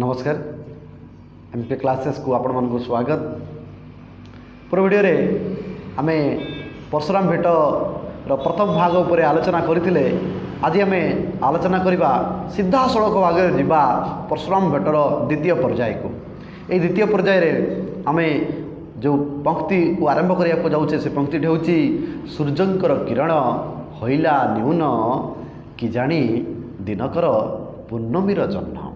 नमस्कार MP classes को आपण मानक स्वागत। पूर्व वीडियो रे आमे परशुराम भेट प्रथम भाग उपर आलोचना करथिले। आज आमे आलोचना करबा सीधा सड़क भाग जीवा परशुराम भेटर द्वितीय पर्याय को। ए द्वितीय पर्याय रे आमे जो पंक्ति को आरंभ करिया को जाउछे से पंक्ति हेउची सूर्यंकर किरण होइला न्यून कि जानी दिनकर पूर्णमीर जन्म।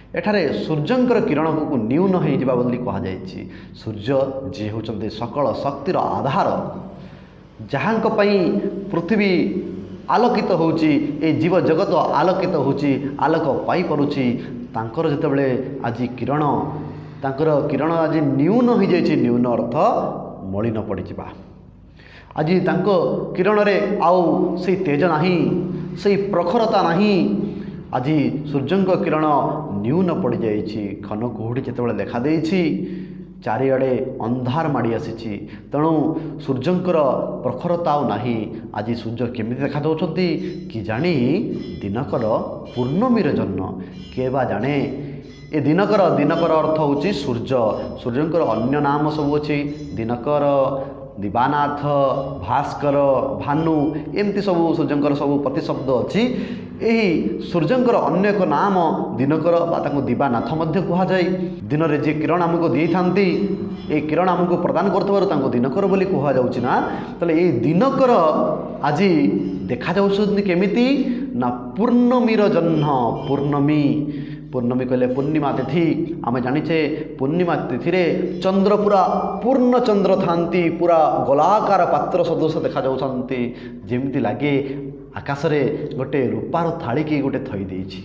एठारे सूर्यंकर किरण को न्यून हो जावा बोली कहा जायछि। सूर्य जी होचंते सकल शक्तिर आधार, जहांक पई पृथ्वी आलोकित होउची, ए जीव जगत आलोकित होउची, आलोक पाई परुची। तांकर जतबेले आज किरण तांकर किरण आज न्यून हो जायछि। न्यून अर्थ मलिन पड़ी जिबा। आज तांको किरण रे आउ से तेज नाही, से प्रखरता नाही। आज सूर्यंक किरण न्यून पड़ जाइछि। घन कुहुड़ी जितेबाला देखा देछि, चारिआडे अंधार माड़ी आसी, तेणु सूर्यंकर प्रखरता नाही। आज सूर्य केमिति देखा दउछंती कि जानी दिनकर पूर्णमीर जन्म। केबा जाने ए दिनकर दिनकर अर्थ होछि सूर्य। सूर्यंकर अन्य नाम सब अछि, दिनकर, दिवानाथ, भास्कर, भानु, एमती सब सूर्यंकर सब प्रतिशब्द अच्छी। यही सूर्यंकर अन्य एक नाम दिनकर बा दिवानाथ मध्य कह जाए। दिन में जी किरण आमको दी था, ये किरण आमको प्रदान कर दिनकर बोली कह जाउछि ना। तले ये दिनकर आज देखा जाउछन्ति केमिति ना पूर्णमीर जन्म। पूर्णमी पूर्णमी कहले पूर्णिमा तिथि। आम जानिचे पूर्णिमा तिथि रे चंद्र पूरा पूर्ण चंद्र थांती, पूरा गोलाकार पात्र सदृश देखा जाउछन्ति। जेमिति लागे आकाश रे गोटे रूपार थाली की गोटे थई देछि।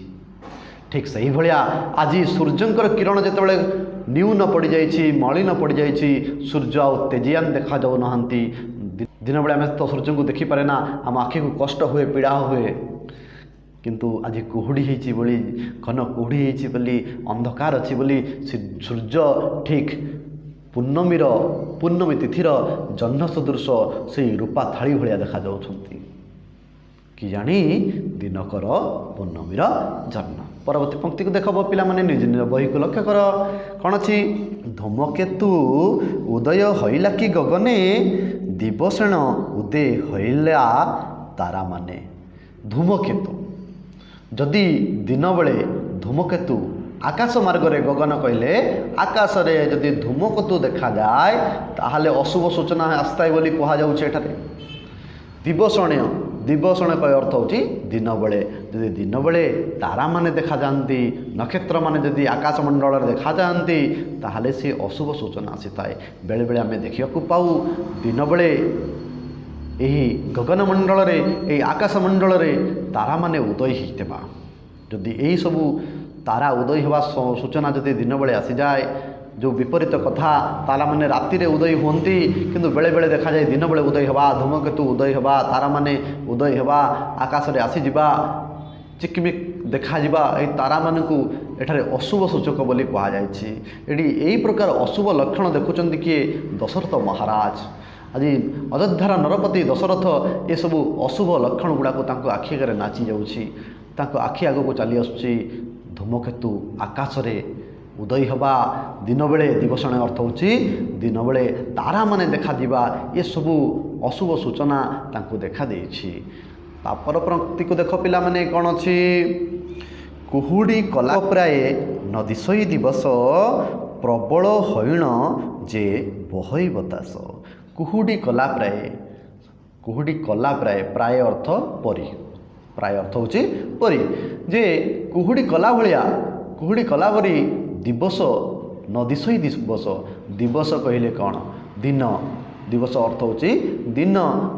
ठीक सही भलिया आज सूर्यंकर किरण जेतेबेले न्यून पड़ जाइछि, मलिन पड़ जाइछि, सूर्य आउ तेजियान देखा जाउ नहंती। दिन बेले आम तो सूर्य को देखि पारे ना, आम आखि को कष्ट हुए, पीड़ा हुए। किंतु आज कुहुड़ी होइछि बोली, घन कुहुड़ी होइछि बोली, अंधकार अछि बोली सूर्य ठीक पूर्णमी तिथिर जह्न सदृश से रूपा थाली भलिया देखा जाउछन्ति। कि जानी दिनकर पूर्णमीर जन्म। परवर्ती पंक्ति को देख पिला माने निज निज बही को लक्ष्य कर। कौन अच्छी? धूमकेतु उदय हईला कि गगने, दिवसेण उदय हईला तारा माने। धूमकेतु जदि दिन बेले धूमकेतु आकाश मार्ग रे गगन कहले आकाश रे जदि धूमकेतु देखा जाए ताहले अशुभ सूचना आस्ताय बोली कहा जाउछे। एठारे दिवसणीय, दिवसण कह अर्थ होची दिन बेले। जदि दिन बेले तारा माने देखा जाती, नक्षत्र माने जदि आकाश मंडल देखा जाती, ताहले से अशुभ सूचना आसीताए। बेले बेले आमे देखिया पाऊ दिन बेले यही गगन मंडल रे, यही आकाश मंडल रे तारा माने उदय होइतेबा। जदि यही सबू तारा उदय होवा सूचना जदि दिन बेले आसी जाए, जो विपरीत कथा तारा माने राति रे उदय होती, किंतु बेले बेले देखा जाए दिन बेले उदय होवा, धूमकेतु उदय होवा, तारा माने उदय होवा, आकाश रे आसी जिबा, चिकमिक देखा जिबा। ए तारा मानकु एठारे अशुभ सूचक बोली कहा जायछि। एडी एई प्रकार अशुभ लक्षण देखुचंती किए? दशरथ महाराज। आज अयोध्यार नरपति दशरथ ये सबू अशुभ लक्षण गुड़ाक आखि आगे नाची जाऊँगी, आखि आग को चली आसुची। धूमकेतु आकाश रे उदय हवा, दिन बेले दिवसण अर्थ होची दिन बेले तारा माने देखा दिबा, ये सबू अशुभ सूचना तांको देखा देछि। तापर पंक्ति को देख पिला माने कौन अच्छी? कुहुड़ी कला प्राय नदिशई दिवस, प्रबल हईण जे बहई बतास। कुहुड़ी कला प्राय, कुहुड़ी कला प्राय, प्राय अर्थ परी, प्राय अर्थ होची परी। जे कुहुड़ी कला भलिया, कुहुड़ी कला परी दिवस नदिशई दिवस। दिवस कहले कौन? दिन। दिवस अर्थ होची दिन।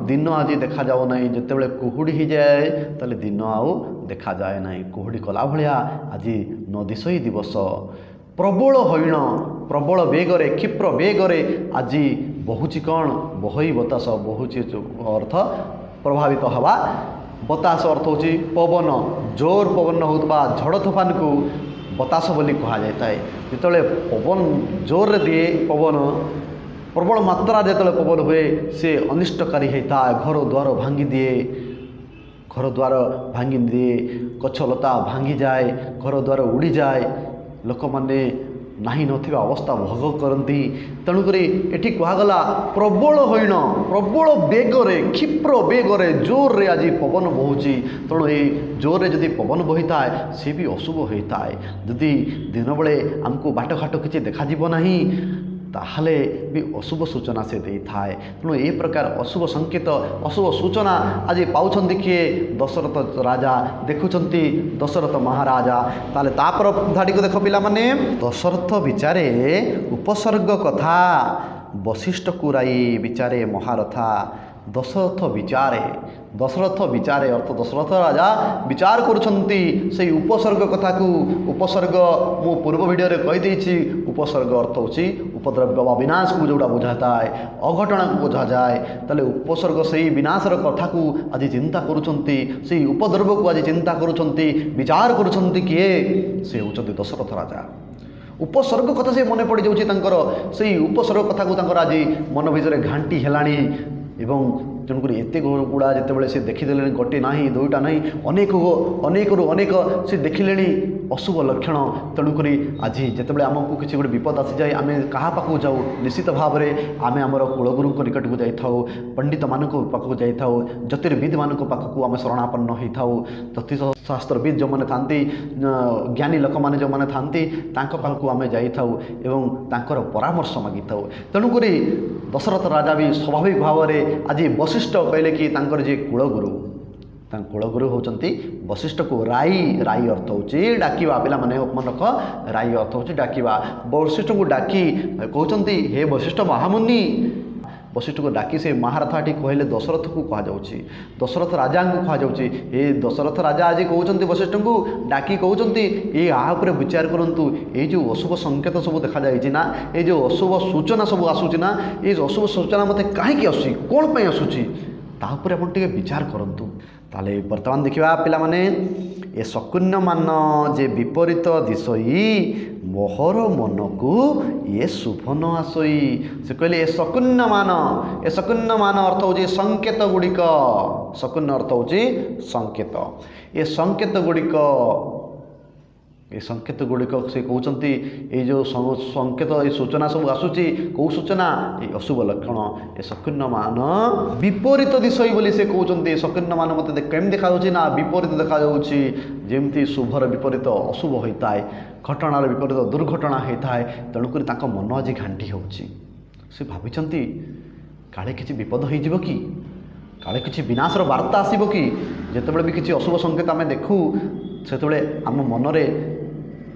दिन आज देखा जाओ नहीं, जितेबाला कुहुड़ी ही जाए ताले दिन आउ देखा जाए नहीं। कुहुड़ी कला भलिया आज नदिशई दिवस। प्रबल हईण, प्रबल बेगरे, क्षिप्र बेगरे आज बहुची कौन? बहई बतास। बहुची अर्थ प्रभावित हवा, बतास अर्थ होची पवन, जोर पवन होता झड़ तूफान को बतास बोली कहा जाता है। जिते पवन जोर दिए, पवन प्रबल मात्रा जिते पवन हुए से अनिष्टकारी होता है। घर द्वार भांगी दिए, घर द्वार भांगी दिए, गछलता भांगी जाए, घर द्वार उड़ी जाए, लोक मैंने ନାହିଁ ନଥିବା ଅବସ୍ଥା ଭୋଗ କରନ୍ତି। ତେଣୁକରି ଏଠି କୁହାଗଲା ପ୍ରବଳ ହଇଣ, ପ୍ରବଳ ବେଗରେ, କ୍ଷିପ୍ର ବେଗରେ, ଜୋରରେ ଆଜି ପବନ ବହୁଛି। ତେଣୁ ଏଇ ଜୋରରେ ଯଦି ପବନ ବହିଥାଏ ସେ ବି ଅଶୁଭ ହୋଇଥାଏ। ଯଦି ଦିନବେଳେ ଆମକୁ ବାଟଘାଟ କିଛି ଦେଖାଯିବ ନାହିଁ ତାହେଲେ ବି ଅଶୁଭ ସୂଚନା ସେ ଦେଇଥାଏ। ତେଣୁ ଏ ପ୍ରକାର ଅଶୁଭ ସଂକେତ, ଅଶୁଭ ସୂଚନା ଆଜି ପାଉଛନ୍ତି କିଏ? ଦଶରଥ ରାଜା ଦେଖୁଛନ୍ତି, ଦଶରଥ ମହାରାଜା। ତାହେଲେ ତାପର ଧାଡ଼ିକୁ ଦେଖ ପିଲାମାନେ। ଦଶରଥ ବିଚାରେ ଉପସର୍ଗ କଥା, ବଶିଷ୍ଠକୁ ରାଇ ବିଚାରେ ମହାରଥା। ଦଶରଥ ବିଚାରେ, ଦଶରଥ ବିଚାରେ ଅର୍ଥ ଦଶରଥ ରାଜା ବିଚାର କରୁଛନ୍ତି ସେଇ ଉପସର୍ଗ କଥାକୁ। ଉପସର୍ଗ ମୁଁ ପୂର୍ବ ଭିଡ଼ିଓରେ କହିଦେଇଛି, ଉପସର୍ଗ ଅର୍ଥ ହେଉଛି ଉପଦ୍ରବ୍ୟ ବା ବିନାଶକୁ ଯେଉଁଟା ବୁଝାଥାଏ, ଅଘଟଣାକୁ ବୁଝାଯାଏ। ତାହେଲେ ଉପସର୍ଗ ସେଇ ବିନାଶର କଥାକୁ ଆଜି ଚିନ୍ତା କରୁଛନ୍ତି, ସେଇ ଉପଦ୍ରବକୁ ଆଜି ଚିନ୍ତା କରୁଛନ୍ତି, ବିଚାର କରୁଛନ୍ତି କିଏ? ସେ ହେଉଛନ୍ତି ଦଶରଥ ରାଜା। ଉପସର୍ଗ କଥା ସେ ମନେ ପଡ଼ିଯାଉଛି ତାଙ୍କର, ସେଇ ଉପସର୍ଗ କଥାକୁ ତାଙ୍କର ଆଜି ମନ ଭିତରେ ଘାଣ୍ଟି ହେଲାଣି। ଏବଂ ତେଣୁକରି ଏତେ ଗୁଡ଼ା ଯେତେବେଳେ ସେ ଦେଖିଦେଲେଣି, ଗୋଟିଏ ନାହିଁ, ଦୁଇଟା ନାହିଁ, ଅନେକରୁ ଅନେକ ସେ ଦେଖିଲେଣି ଅଶୁଭ ଲକ୍ଷଣ। ତେଣୁକରି ଆଜି ଯେତେବେଳେ ଆମକୁ କିଛି ଗୋଟେ ବିପଦ ଆସିଯାଏ ଆମେ କାହା ପାଖକୁ ଯାଉ? ନିଶ୍ଚିତ ଭାବରେ ଆମେ ଆମର କୁଳଗୁରୁଙ୍କ ନିକଟକୁ ଯାଇଥାଉ, ପଣ୍ଡିତମାନଙ୍କ ପାଖକୁ ଯାଇଥାଉ, ଜ୍ୟୋତିର୍ବିଦମାନଙ୍କ ପାଖକୁ ଆମେ ଶରଣାପନ୍ନ ହୋଇଥାଉ। ଜ୍ୟୋତିଷ ଶାସ୍ତ୍ରବିଦ ଯେଉଁମାନେ ଥାନ୍ତି, ଜ୍ଞାନୀ ଲୋକମାନେ ଯେଉଁମାନେ ଥାନ୍ତି ତାଙ୍କ ପାଖକୁ ଆମେ ଯାଇଥାଉ ଏବଂ ତାଙ୍କର ପରାମର୍ଶ ମାଗିଥାଉ। ତେଣୁକରି ଦଶରଥ ରାଜା ବି ସ୍ୱାଭାବିକ ଭାବରେ ଆଜି ବଶିଷ୍ଠ କହିଲେ କି ତାଙ୍କର ଯିଏ କୁଳଗୁରୁ, ତାଙ୍କ କୁଳଗୁରୁ ହେଉଛନ୍ତି ବଶିଷ୍ଠକୁ ରାଇ। ରାଇ ଅର୍ଥ ହେଉଛି ଡାକିବା। ପିଲାମାନେ ମନେ ରଖ, ରାଇ ଅର୍ଥ ହେଉଛି ଡାକିବା। ବଶିଷ୍ଠକୁ ଡାକି କହୁଛନ୍ତି ହେ ବଶିଷ୍ଠ ମହାମୁନି। ବଶିଷ୍ଠକୁ ଡାକି ସେ ମହାରଥାଟି କହିଲେ ଦଶରଥକୁ କୁହାଯାଉଛି, ଦଶରଥ ରାଜାଙ୍କୁ କୁହାଯାଉଛି। ଏ ଦଶରଥ ରାଜା ଆଜି କହୁଛନ୍ତି ବଶିଷ୍ଠଙ୍କୁ ଡାକି କହୁଛନ୍ତି ଏ ଆ ଉପରେ ବିଚାର କରନ୍ତୁ। ଏଇ ଯେଉଁ ଅଶୁଭ ସଂକେତ ସବୁ ଦେଖାଯାଇଛି ନା, ଏଇ ଯେଉଁ ଅଶୁଭ ସୂଚନା ସବୁ ଆସୁଛି ନା, ଏଇ ଅଶୁଭ ସୂଚନା ମୋତେ କାହିଁକି ଆସୁଛି, କ'ଣ ପାଇଁ ଆସୁଛି, ତା ଉପରେ ଆପଣ ଟିକେ ବିଚାର କରନ୍ତୁ। ତାହେଲେ ବର୍ତ୍ତମାନ ଦେଖିବା ପିଲାମାନେ, ଏ ଶକୁନ୍ୟମାନ ଯେ ବିପରୀତ ଦିଶଇ ମୋହର ମନକୁ ଏ ଶୁଭ ନ ଆସଇ। ସେ କହିଲେ ଏ ଶକୁନ୍ୟମାନ, ଏ ଶକୁନ୍ୟମାନ ଅର୍ଥ ହେଉଛି ସଂକେତ ଗୁଡ଼ିକ। ଶକୁନ୍ୟ ଅର୍ଥ ହେଉଛି ସଂକେତ। ଏ ସଂକେତ ଗୁଡ଼ିକ, ଏ ସଂକେତ ଗୁଡ଼ିକ ସେ କହୁଛନ୍ତି ଏଇ ଯେଉଁ ସଂକେତ, ଏ ସୂଚନା ସବୁ ଆସୁଛି, କେଉଁ ସୂଚନା? ଏଇ ଅଶୁଭ ଲକ୍ଷଣ। ଏ ଶକୁନ୍ୟମାନ ବିପରୀତ ଦିଶଇ ବୋଲି ସେ କହୁଛନ୍ତି। ଶକୁନ୍ୟମାନ ମୋତେ କେମିତି ଦେଖାଯାଉଛି ନା ବିପରୀତ ଦେଖାଯାଉଛି। ଯେମିତି ଶୁଭର ବିପରୀତ ଅଶୁଭ ହୋଇଥାଏ, ଘଟଣାର ବିପରୀତ ଦୁର୍ଘଟଣା ହୋଇଥାଏ। ତେଣୁକରି ତାଙ୍କ ମନ ଆଜି ଘାଣ୍ଟି ହେଉଛି। ସେ ଭାବିଛନ୍ତି କାଳେ କିଛି ବିପଦ ହୋଇଯିବ କି, କାଳେ କିଛି ବିନାଶର ବାର୍ତ୍ତା ଆସିବ କି। ଯେତେବେଳେ ବି କିଛି ଅଶୁଭ ସଂକେତ ଆମେ ଦେଖୁ ସେତେବେଳେ ଆମ ମନରେ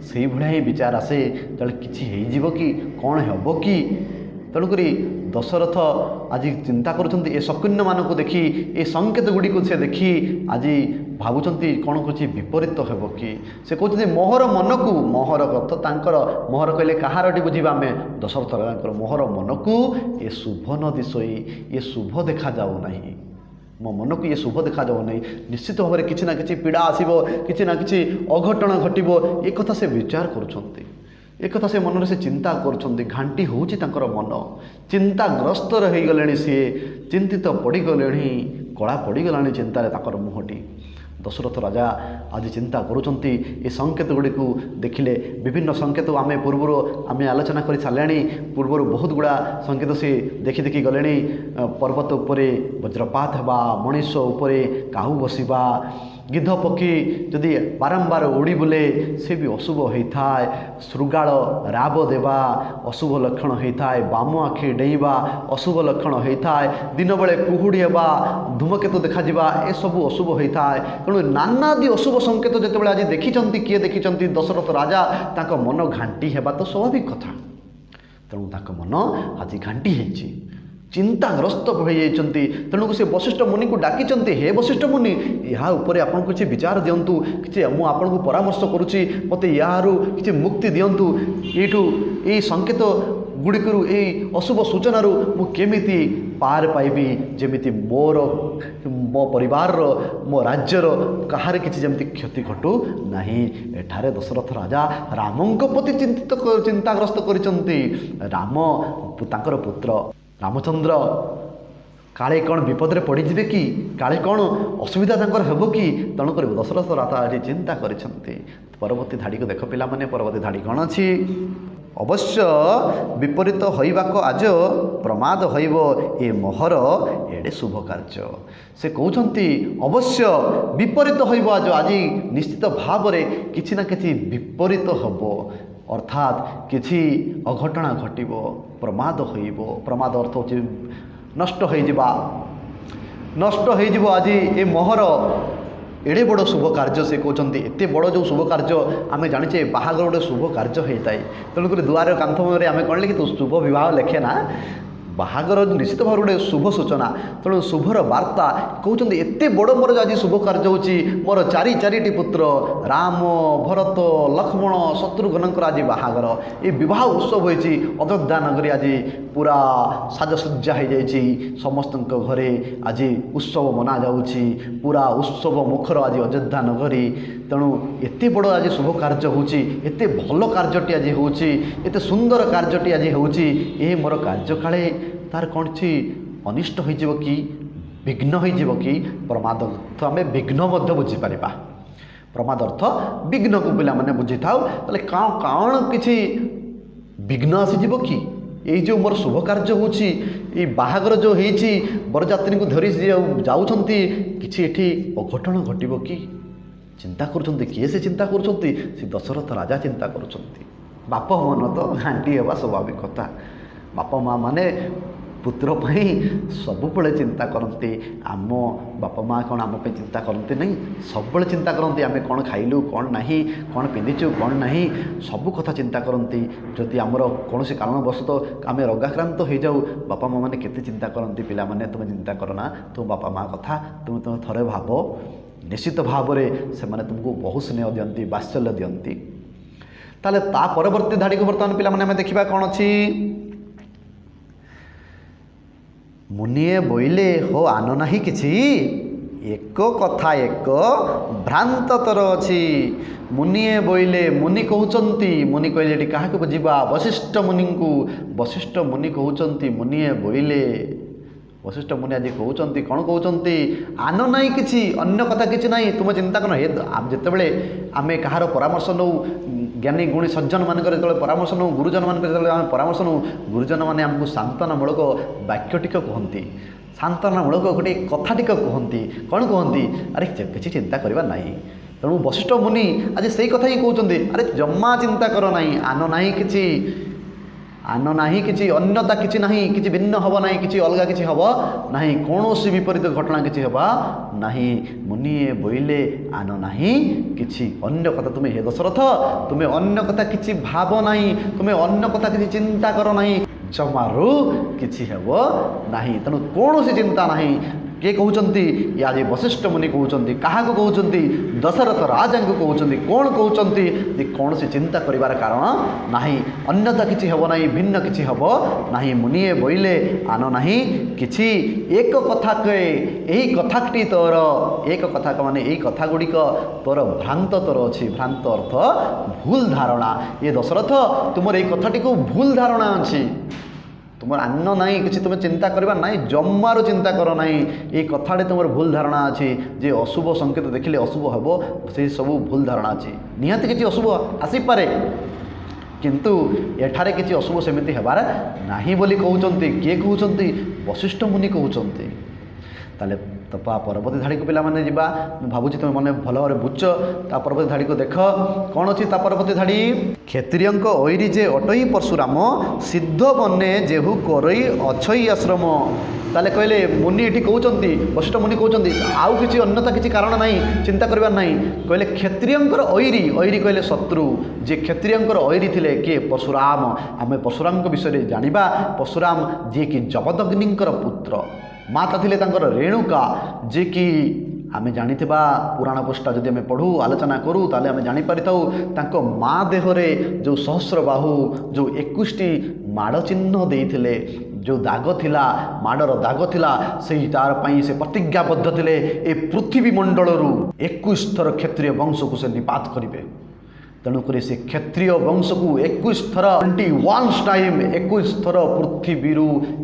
ସେଇଭଳିଆ ହିଁ ବିଚାର ଆସେ, ତେଣୁ କିଛି ହେଇଯିବ କି, କ'ଣ ହେବ କି। ତେଣୁକରି ଦଶରଥ ଆଜି ଚିନ୍ତା କରୁଛନ୍ତି ଏ ଶକୁନ୍ୟମାନଙ୍କୁ ଦେଖି, ଏ ସଂକେତ ଗୁଡ଼ିକୁ ସେ ଦେଖି ଆଜି ଭାବୁଛନ୍ତି କ'ଣ କିଛି ବିପରୀତ ହେବ କି। ସେ କହୁଛନ୍ତି ମୋହର ମନକୁ, ମୋହର କଥା ତାଙ୍କର, ମୋହର କହିଲେ କାହାର ଏଠି ବୁଝିବା ଆମେ? ଦଶରଥ ରାଜାଙ୍କର। ମୋହର ମନକୁ ଏ ଶୁଭ ନ ଦିଶଇ, ଏ ଶୁଭ ଦେଖାଯାଉ ନାହିଁ, ମୋ ମନକୁ ଇଏ ଶୁଭ ଦେଖାଯାଉ ନାହିଁ। ନିଶ୍ଚିତ ଭାବରେ କିଛି ନା କିଛି ପୀଡ଼ା ଆସିବ, କିଛି ନା କିଛି ଅଘଟଣ ଘଟିବ, ଏ କଥା ସେ ବିଚାର କରୁଛନ୍ତି। एकथा से मन से चिंता करुँच घाटी हूँ मन चिंताग्रस्तर हो गले सी चिंतित पड़गले कला पड़गला चिंतार मुहटी दशरथ राजा आज चिंता करुँच ये संकेत गुड़ी को देखिले विभिन्न संकेत आम पूर्वर आम आलोचना कर सारे पूर्वर बहुत गुड़ा संकेत से देखी देखी गले पर्वत उपरे वज्रपात होगा मनीष उपरे काहू बसवा गिद्ध पक्षी जदि बारंबार उड़ी बुले से भी अशुभ होता है श्रृगाल राब देवा अशुभ लक्षण होता है बाम आखि डेइबा अशुभ लक्षण होता है दिन बेले कुहुड़ी होगा धूमकेतु देखा ए सब अशुभ होता है तेणु नानादि अशुभ संकेत जो आज देखी किए देखी दशरथ राजा ताक मन घाटी होगा तो स्वाभाविक कथा तेणु ताक मन आज घाटी होती चिंताग्रस्त हो जाती तेणुक से वशिष्ठ मुनि को डाकी हे वशिष्ठ मुनि या उपरे आपन किसी विचार दिंतु कि मुझे आपन को परामर्श करुच्ची मत यारू कि मुक्ति दिंतु ये संकेत गुड़िकरू ये अशुभ सूचना मुझे पार पाइबी जमी मोर मो परिवार मो राज्यर कहार किसी जमी क्षति घटू ना एठारे दशरथ राजा रामों प्रति चिंताग्रस्त कर राम तांकर पुत्र रामचंद्र काले कौन विपद रे पड़ी जिवे कि काले कौन असुविधा तांकर हेबो कि तेणुकर दशरथ राजा ये चिंता करिसंती। परवर्ती धाड़ी को देख पिला माने परवर्ती धाड़ी कौन अछि अवश्य विपरीत होइबाक आज प्रमाद होइब ए मोहर एडे शुभ कार्य। से कहउछंती अवश्य विपरीत होइब आज आज निश्चित भाव रे किछि ना किछि विपरीत हबो अर्थात किछि अघटना घटिबो प्रमाद होइब। प्रमाद अर्थ होछि नष्ट होइजिबा नष्ट होइजिबो आज ए मोहर एडे बड़ शुभ कार्य। से कहते एत बड़ जो शुभ कार्य आम जाचे बाहागर गोटे शुभ कार्य होता है तेणुक दुआर कांथ आम कौन लिखी तो शुभ विवाह लिखे ना बाहागर निश्चित भाव गोटे शुभ सूचना तेणु शुभर वार्ता कहते एत बड़ मोर आज शुभ कार्य होची मोर चारि चारिटी पुत्र राम भरत लक्ष्मण शत्रुघ्नकर आज बाहागर ये विवाह उत्सव होती अयोध्या नगरी आज पूरा साजसज्जा हो जाइए समस्त घरे आज उत्सव मना जाउछि पूरा उत्सव मुखर आज अयोध्या नगरी। तेणु एत बड़ आज शुभ कार्य होची एत भल कार्यटी आज होची एत सुंदर कार्यटी आज होची ए मोर कार्य काले तार कौन सी अनिष्ट हो कि विघ्न हो कि प्रमाद अर्थ आम विघ्न बुझीपर प्रमाद अर्थ विघ्न को पिला माने बुझी था कौन किसी विघ्न आसीज कि यही जो मोर शुभ कार्य होची बाहागर जो होती बरजात्री को धरी जाऊँच कि अघटन घटो कि चिंता कर किए से चिंता कर दशरथ राजा चिंता कर बाप मन तो घाटी होगा स्वाभाविक कथा बापा माँ माने पुत्र पाई सबुबले चिंता करते आम बापा माँ कौन आम चिंता करते नहीं सब चिंता करते आम कौन खाइलु कौन नहीं कौन पिंधिचु कौन नहीं सबू कथा चिंता करती जदि आमर कौन कारणवशत आम रोगाक्रांत हो जाऊ बापा माँ मैंने केते चिंता करती पिला माने तुम चिंता करना तुम बापा माँ कथा तुम तुम थरे भाव निश्चित भाव से माने तुमको बहुत स्नेह दियंती वात्सल्य दियंती। ताले ता परवर्ती धाड़ी को बर्तमान पिला माने देखा कौन अच्छी मुनिए बोइले हो आन नाही किछि एक कथा एक भ्रांत तर अछि। मुनिए बोइले मुनि कहउचंती मुनि कहले क्या बुझा वशिष्ठ मुनि को वशिष्ठ मुनि कहउचंती मुनिए बोइले वशिष्ठ मुनि आज कहउचंती कौन कहउचंती आन नाई किछि अन्य कथा किछि नाई तुम चिंता कर जितेबले आमे कहार परामर्श नौ ज्ञानी गुणी सज्जन मान जो परामर्श नौ गुरुजन मान जो परामर्श नौ गुरुजन मैंने आमको सांत्वनामूलक वाक्य टिक कहती सांत्वनामूलक गोटे कथा टिक कहती कौन कहती अरे किसी चिंता करवा नहीं। तेणु वशिष्ठ मुनि आज से कथा ही कहते अरे जम्मा चिंता कर ना आन ना कि आन नाही किछि अन्यता किछि नाही किछि भिन्न हब नाही किछि अलगा किछि हब नाही कौनसी विपरीत घटना किछि हबा नाही। मुनिए बोइले आन नाही किछि अन्य कथा तुम्हें हे दशरथ तुम्हें अन्य कथा किछि भाव नाही तुम्हें अन्य कथा किछि चिंता कर नाही जमारू किछि हेब नाही। तेणु कौनसी चिंता नाही किए कहते आज वशिष्ठ मुनि कहते क्या कहते दशरथ राजा को कहते कौन कहते कौन सी चिंता करिवार कारण नाही अन्यथा किछि हब नाही भिन्न किछि हब नाही। मुनिए बोइले आन नाही किछि एक कथा कहे यही कथाटी तोर एक कथा माने यही कथा गुड़िक तोर भ्रांत तोर अच्छी भ्रांत अर्थ भूल धारणा ये दशरथ तुम ये कथाटी को भूल धारणा अच्छी तुम आन ना कि तुम चिंता करवा ना जमारू चिंता कर ना ये कथाटे तुम भूल धारणा अच्छी जे अशुभ संकेत देखिले अशुभ हम से सब भूल धारणा अच्छी निहाती किसी अशुभ आसीपे किंतु एठारे किसी अशुभ सेमती हेबार नाही बोली कहउचंती किए कहउचंती वशिष्ठ मुनि कहउचंती। ताले तपा परवर्ती धाड़ी को पिला माने जिबा भाबुची तुम मने भल भाव बुझ ता परवर्ती धाड़ी को देख कौन अच्छी ता परवर्ती धाड़ी क्षत्रियंक ओइरी जे अटई परशुराम सिद्ध बने जेहु करई अछई आश्रम। ताले कहले मुनि एठी कहउचंती वशिष्ठ मुनि कहउचंती आउ किछि अन्यथा किछि कारण नाही चिंता करबार नाही कहले क्षत्रियंकर ओइरी ओइरी कहले शत्रु जे क्षत्रियंकर ओइरी थिले के परशुराम आमे परशुराम को विषय जानिबा परशुराम जे कि जमदग्निंकर पुत्र माता थिले तांकर रेणुका जे कि आमे जानिथिबा पुराण पृष्ठा जदि आमे पढ़ू आलोचना करूँ ताले आमे जानि परिथाउ तांको माँ देहरे जो सहस्र बाहु जो 21टी माड़ चिन्ह देइथिले जो दाग थिला माड़र दाग थिला सेही तार पई से प्रतिज्ञाबद्ध थिले ए पृथ्वी मंडलरू 21 थर क्षत्रिय वंश को से निपात करिवे। तेणुक से क्षत्रिय वंश को 21 थर 21 टाइम 21 थर पृथ्वी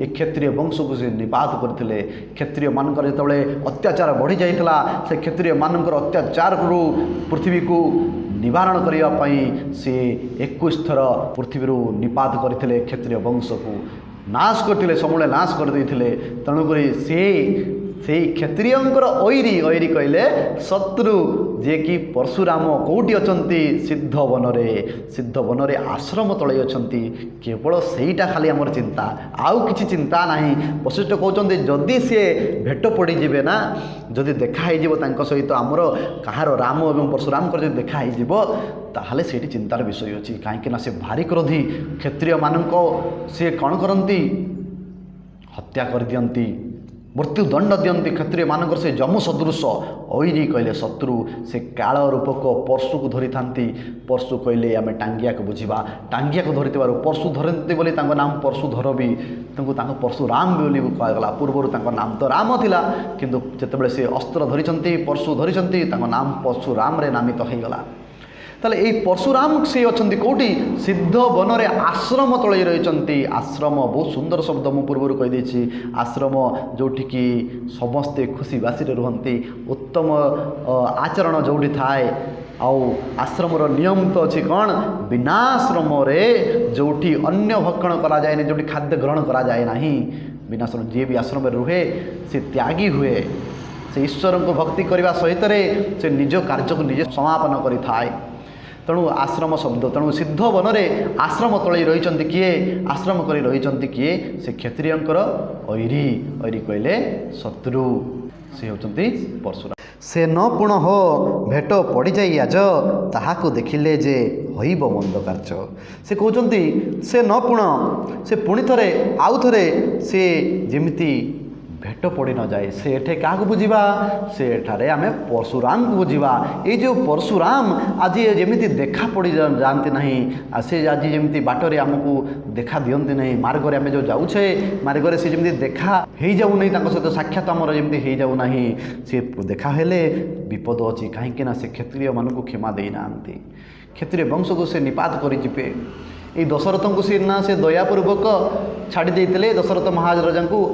ए क्षत्रिय वंश को से निपात करते। क्षत्रिय मानकर जिते अत्याचार बढ़ी जाइला से क्षत्रिय मानकर अत्याचार पृथ्वी को निवारण करने से 21 थर पृथ्वी निपात करते। क्षत्रिय वंश को नाश करते समूले नाश करते। तेणुक से क्षत्रियंकर ऐरी कहले शत्रु जे कि परशुराम कौटी अछंती सिद्ध वन रे आश्रम तले अछंती। केवल सेईटा खाली आमर चिंता आउ किछि चिंता नाही। वशिष्ठ कहते जदि सी भेट पड़ जाए ना जदि देखा हो सहित आमर कहार राम और परशुराम जब देखा हो ताहले सेठी चिंतार विषय अच्छी कहीं से भारी क्रोधी क्षत्रिय मानक से कौन करती हत्या कर दियंती मृत्युदंड दियंती। क्षत्रिय मानकर से जमु सदृश ऐरी कहले शत्रु से काल रूपक परशु को धरी था। परशु कहले आम टांगिया को बुझा टांगिया को धरी परशु धरती बोली नाम परशुधर भी परशुराम बोली कहगला। पूर्वर नाम तो राम थिला किंतु जितेबाला से अस्त्र धरी परशु धरी नाम परशुराम रे नामित होगला। ताले ये परशुराम से अच्छा कौटी सिद्ध वन रे आश्रम तले रही। आश्रम बहुत सुंदर शब्द मु पूर्व कहीदे आश्रम जोठी की समस्ते खुशी बासी रुहंती उत्तम आचरण जोठी थाए। आश्रम नियम तो अच्छी कौन बिनाश्रम रे जोठी अन्न भक्षण करा जाए जोठी खाद्य ग्रहण करा जाए नहीं। बिनाश्रम जी भी आश्रम रुहे से त्यागी हुए से ईश्वर को भक्ति करने सहित से निज कार्य को निजे समापन करें। तेणु आश्रम शब्द तेणु सिद्ध वन रे आश्रम तले रही किए आश्रम कर रही किए से क्षत्रियंकर ऐरी कहले शत्रु से होचंती परशुराम। से न पुण हो भेट पड़ जाई आज ताहाको देखिले जे हईब मंद कार्य। से कहते से न पुण से पुणी थरे आउ थरे से जेमिति भेट पड़ न जाए से एठे क्या बुझा से एठारे आमे परशुराम को बुझा। ये जो परशुराम आज जमी देखा पड़ जाती ना से आज जमी बाटरे आमको देखा दिखती ना मार्ग में आम जो जाऊे मार्ग से जमी देखा हो जाऊ सहित साक्षात आमर जमी हो जाऊ ना सी देखा हेले विपद अच्छी कहीं से क्षत्रिय मान को क्षमा देना क्षत्रिय वंश को से निपात कर दशरथ को से दयापूर्वक छाड़ी देते। दशरथ महाराजा को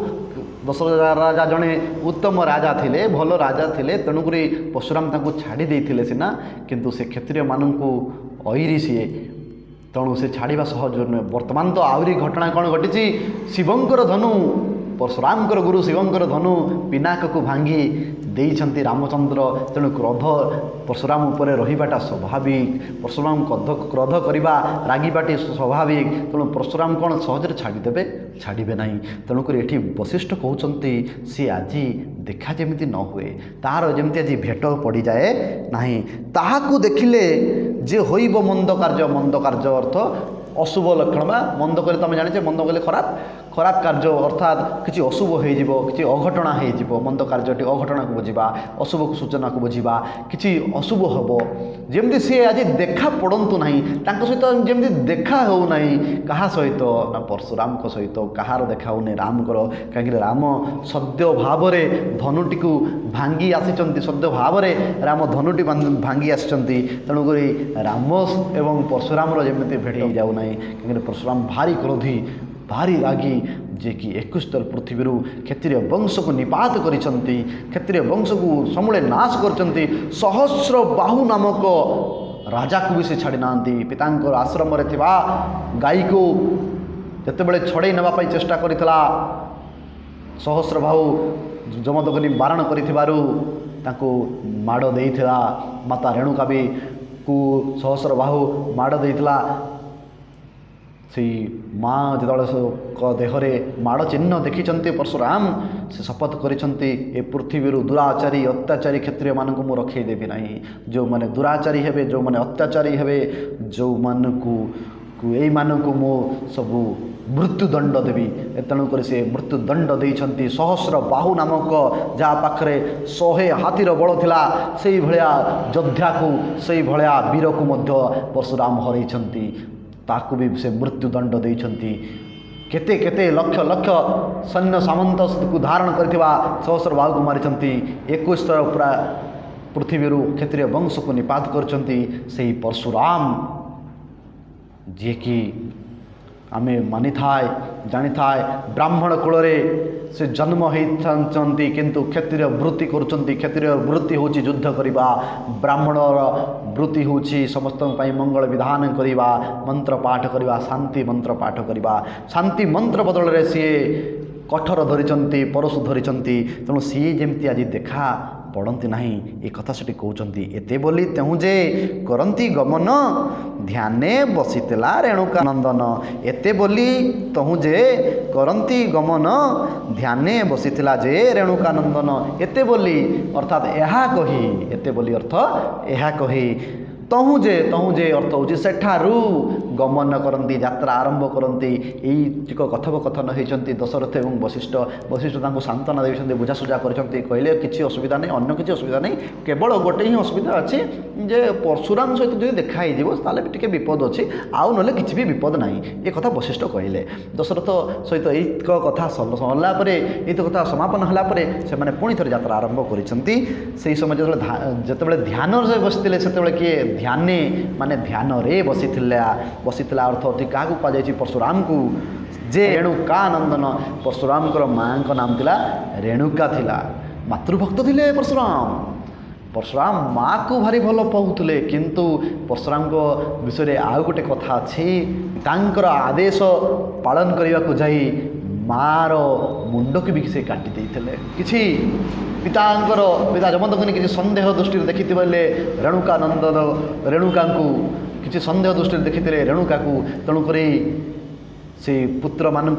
दशरथ राजा जड़े उत्तम राजा थिले भल राजा थिले तेणुक परशुराम छाड़ी देते सीना किंतु से क्षत्रिय मानू ऐरी सी तेणु से छाड़ा सहज नुहे। वर्तमान तो आहरी घटना कौन घटी शिवंकर धनु परशुरामकर गुरु शिवंकर धनु पिनाक को भांगी देइछंती रामचंद्र। तेणु क्रोध परशुराम उपर रहीबाटा स्वाभाविक परशुराम क्रोध करवा रागिबाटी स्वाभाविक। तेणु परशुराम कौन सहजरे छाड़ीदेवे छाड़े ना। तेणुक ये वशिष्ठ कहते सी आज देखा जमी न हुए तार जमी आज भेट पड़ जाए ना ताहाकू देखिले जे होइब मंद कार्य अर्थ अशुभ लक्षण बा मंद कले तुम जाने मंद कले खराब कार्य अर्थात किसी अशुभ हो कि अघटना हो मंद कार्य अघटना को बुझा अशुभ सूचना को बुझा किसी अशुभ हम जमी सी आज देखा पड़तु ना सहित जमी देखा हो ना क्या सहित ना परशुराम सहित कहार देखा होने राम कहीं राम सद्य भाव धनुटी को भांगी आसी सद्य भाव राम धनुटी भांगी आसी तेणुक राम एवं परशुराम जमी भेट जाऊना कहीं परशुराम भारी क्रोधी भारी रागी जे कि 21 तल पृथ्वी क्षत्रिय वंश को निपात करिसंती क्षत्रिय वंश को समूले नाश करचंती। सहस्र बाहु नामक राजा को भी से छाड़ी नांती पितांकर आश्रम रे थिबा गाई को जतेबेले छड़े नेबा चेष्टा करितला सहस्र बाहु जमदग्नि बारण करिथिबारु तांको माड़ देइथिला माता रेणुका भी को सहस्र बाहु माड़ देइथिला। से माँ जो देहरे माड़ चिन्ह देखी परशुराम से शपथ करिसंती ए पृथ्वी दुराचारी अत्याचारी क्षत्रिय मानक मु रखईदेवी ना जो मैंने दुराचारी हेबे जो मैंने अत्याचारी हेबे जो मानक मु सबू मृत्युदंड देवी। तेणुक से मृत्युदंड देइछंती। सहस्र बाहु नामक जहाँ पाखरे 100 हाथीर बल थिला सेई भलिया योद्धा को सेई भलिया वीर को मध्य परशुराम हरइछंती ताकू भी से मृत्युदंड देइछंती। केते केते लक्ष लक्ष सैन्य सामंत को धारण करथिबा सहस्र बाहु को मारिछंती। 21 थर पूरा पृथ्वी क्षत्रिय वंश को निपात करछंती सेही परशुराम जी कि आमे मानि थाए जानी थाए ब्राह्मण कूल से जन्म होती किंतु क्षत्रिय वृत्ति करुँच क्षत्रिय वृत्ति हूँ युद्ध करवा ब्राह्मणर वृत्ति हूँ समस्त मंगल विधान करवा मंत्र पाठ करवा शांति मंत्र पाठ करवा शांति मंत्र बदल रे सी कठोर धरी परशु धरी तेणु सी जमती आज देखा पड़ती ना ये कथा से कहते एते बोली तेहु जे करती गमन ध्याने बसीला रेणुका नंदन एते बोली तहु जे करती गमन ध्याने बसीला जे रेणुका नंदन एते बोली अर्थात यह कही एते बोली अर्थ यह कही तहु जे अर्थ हूँ सेठारू गमन करती यात्रा आरंभ करती यही कथोपकथन होती दशरथ और वशिष्ठ वशिष्ठ सांत्वना देखते बुझासुझा करते कहले किसी असुविधा नहीं अन्य किसी असुविधा नहीं केवल गोटे ही असुविधा अच्छी जे परशुराम सहित जो देखाई ताले टी विपद अच्छी आउ ना कि भी विपद ना ये कथा वशिष्ठ कहले दशरथ सहित यही कथा सरला ये कथा समापन होगापर से पुणी थे यात्रा आरंभ कर समय जो ध्यान से बसते से किए ध्याने माने ध्यान रे बसीला अर्थ होती क्या कहुई परशुराम को जे रेणुका नंदन परशुराम माँ का नाम थिला रेणुका थिला मातृभक्त थिले परशुराम माँ को भारी भल पाऊले किंतु परशुराम को विषय में आउ गोटे कथा अच्छी तांकर आदेश पालन करने को जाई मार मुंड को भी से काटी देते किसी पिता जमदग्नि किसी संदेह दृष्टि देखी बोले रेणुका नंदन रेणुका किसी संदेह दृष्टि देखी रेणुका को तेणुक से पुत्र मानू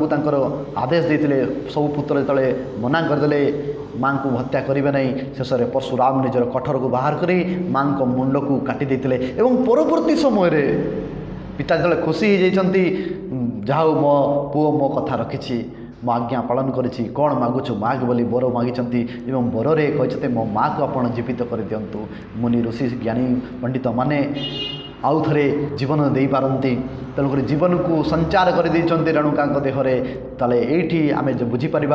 आदेश देते सब पुत्र जो मना करदे माँ को हत्या करेंगे नहीं शेष में परशुराम निजर कठोर को बाहर कर माँ को मुंड को काटी देते परवर्ती समय पिता जो खुशी हो जाती जहाँ मो पुओ मो कथा रखी मो आज्ञा पालन करी कौन मागुछु माग बोली बर मागिंट बर रे कहते मो माँ को आप जीवित कर दिंतु मुनि ऋषि ज्ञानी पंडित माने आउ थे जीवन दे पारती तेणुक जीवन को संचार कर रेणुका देहरे ताले ये आम जो बुझीपर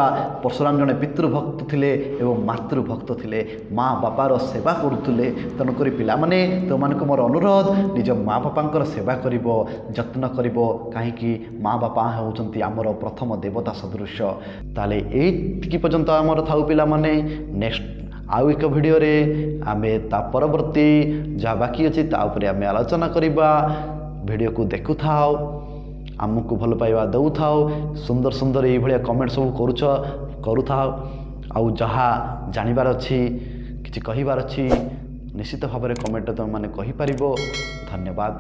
परशुराम जड़े पितृभक्त थे और मातृभक्त थे माँ बापार सेवा करुले तेणुक पाने तो मानक मोर अनुरोध निज माँ बापा सेवा कर जत्न कर कहीं माँ बापा होती आमर प्रथम देवता सदृश ताले ये पर्यंत आमर थाउ पिला माने नेक्स्ट आउ एक भिडियो रे आमे ता परवर्ती जहाँ बाकी अच्छी तापर आम आलोचना करवा भिडियो को देखु थाओ आमको भल पाइबा दऊ थाओ सुंदर सुंदर ये भाया कमेंट सब करू थाओ आउ जहाँ जानिबार अच्छी किछि कहिबार अच्छी निश्चित भाव में कमेंट तुम मैंने कहीपर। धन्यवाद।